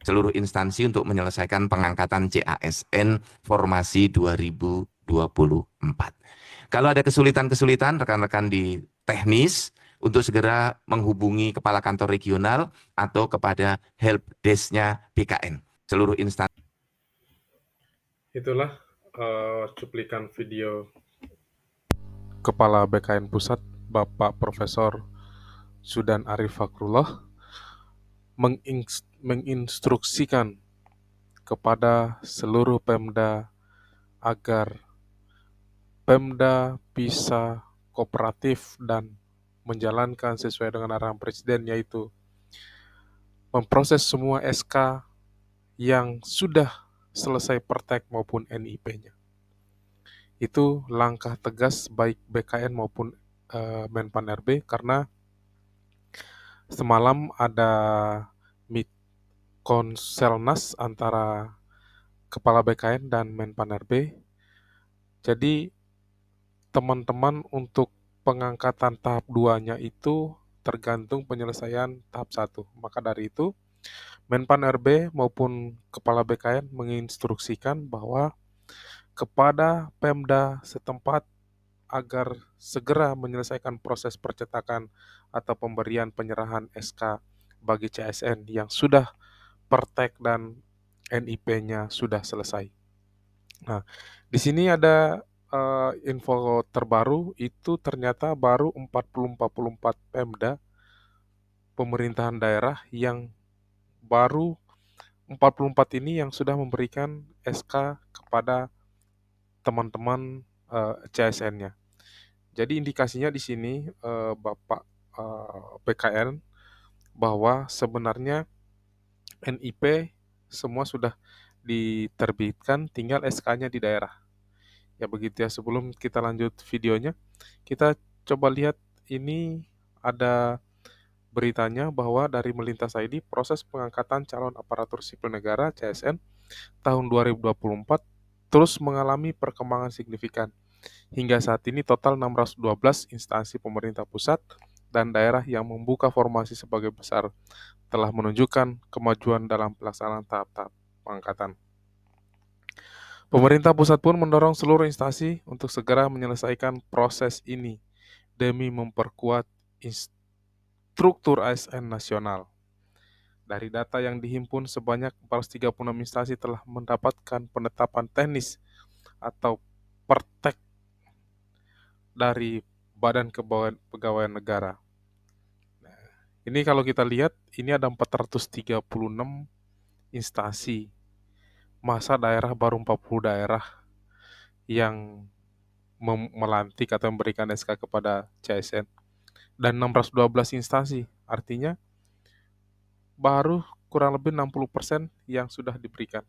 seluruh instansi untuk menyelesaikan pengangkatan CASN formasi 2024. Kalau ada kesulitan-kesulitan, rekan-rekan di teknis untuk segera menghubungi kepala kantor regional atau kepada help desk-nya BKN. Seluruh instansi. Itulah cuplikan video Kepala BKN Pusat, Bapak Profesor Sudan Arif Fakrullah, menginstruksikan kepada seluruh Pemda agar Pemda bisa kooperatif dan menjalankan sesuai dengan arahan Presiden, yaitu memproses semua SK yang sudah selesai pertek maupun NIP-nya. Itu langkah tegas baik BKN maupun Menpan RB, karena semalam ada meet konselnas antara Kepala BKN dan Menpan RB. Jadi teman-teman untuk pengangkatan tahap 2-nya itu tergantung penyelesaian tahap 1. Maka dari itu, Menpan RB maupun Kepala BKN menginstruksikan bahwa kepada Pemda setempat agar segera menyelesaikan proses percetakan atau pemberian penyerahan SK bagi CSN yang sudah pertek dan NIP-nya sudah selesai. Nah, di sini ada info terbaru, itu ternyata baru 44 Pemda pemerintahan daerah yang baru 44 ini yang sudah memberikan SK kepada teman-teman CSN-nya. Jadi indikasinya di sini Bapak BKN bahwa sebenarnya NIP semua sudah diterbitkan, tinggal SK-nya di daerah. Ya begitu ya, sebelum kita lanjut videonya, kita coba lihat ini ada beritanya bahwa dari Melintas ID, proses pengangkatan calon aparatur sipil negara CSN tahun 2024 terus mengalami perkembangan signifikan. Hingga saat ini total 612 instansi pemerintah pusat dan daerah yang membuka formasi sebagai besar telah menunjukkan kemajuan dalam pelaksanaan tahap-tahap pengangkatan. Pemerintah pusat pun mendorong seluruh instansi untuk segera menyelesaikan proses ini demi memperkuat struktur ASN nasional. Dari data yang dihimpun, sebanyak 436 instansi telah mendapatkan penetapan teknis atau pertek dari Badan Kepegawaian Negara. Nah, ini kalau kita lihat, ini ada 436 instansi. Masa daerah baru 40 daerah yang melantik atau memberikan SK kepada CSN. Dan 612 instansi, artinya baru kurang lebih 60% yang sudah diberikan.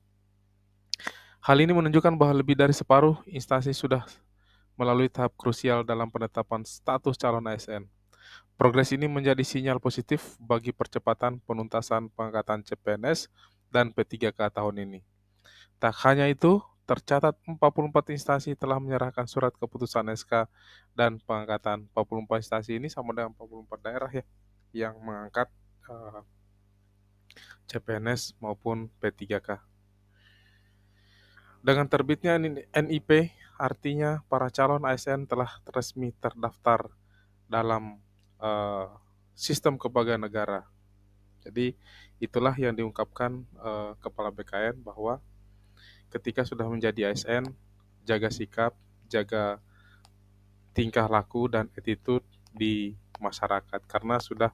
Hal ini menunjukkan bahwa lebih dari separuh instansi sudah melalui tahap krusial dalam penetapan status calon ASN. Progres ini menjadi sinyal positif bagi percepatan penuntasan pengangkatan CPNS dan P3K tahun ini. Tak hanya itu, tercatat 44 instansi telah menyerahkan surat keputusan SK dan pengangkatan. 44 instansi ini sama dengan 44 daerah ya, yang mengangkat CPNS maupun P3K. Dengan terbitnya NIP, artinya para calon ASN telah resmi terdaftar dalam sistem kepegawaian negara. Jadi itulah yang diungkapkan Kepala BKN bahwa ketika sudah menjadi ASN, jaga sikap, jaga tingkah laku dan attitude di masyarakat karena sudah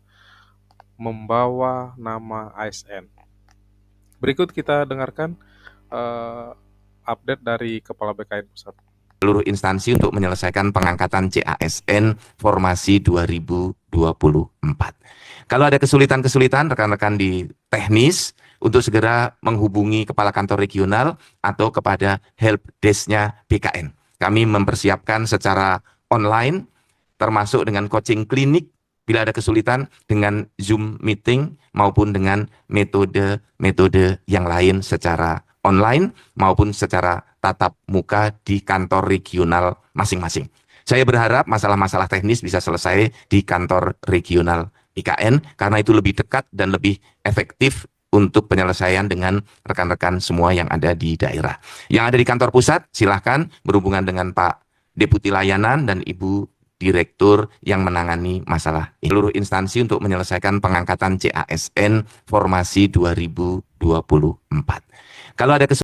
membawa nama ASN. Berikut kita dengarkan update dari Kepala BKN Pusat. Seluruh instansi untuk menyelesaikan pengangkatan CASN formasi 2024. Kalau ada kesulitan-kesulitan, rekan-rekan di teknis untuk segera menghubungi kepala kantor regional atau kepada help desk-nya BKN. Kami mempersiapkan secara online, termasuk dengan coaching klinik, bila ada kesulitan dengan Zoom meeting maupun dengan metode-metode yang lain secara online maupun secara tatap muka di kantor regional masing-masing. Saya berharap masalah-masalah teknis bisa selesai di kantor regional IKN karena itu lebih dekat dan lebih efektif untuk penyelesaian dengan rekan-rekan semua yang ada di daerah. Yang ada di kantor pusat, silahkan berhubungan dengan Pak Deputi Layanan dan Ibu Direktur yang menangani masalah ini. Seluruh instansi untuk menyelesaikan pengangkatan CASN Formasi 2024. Kalau ada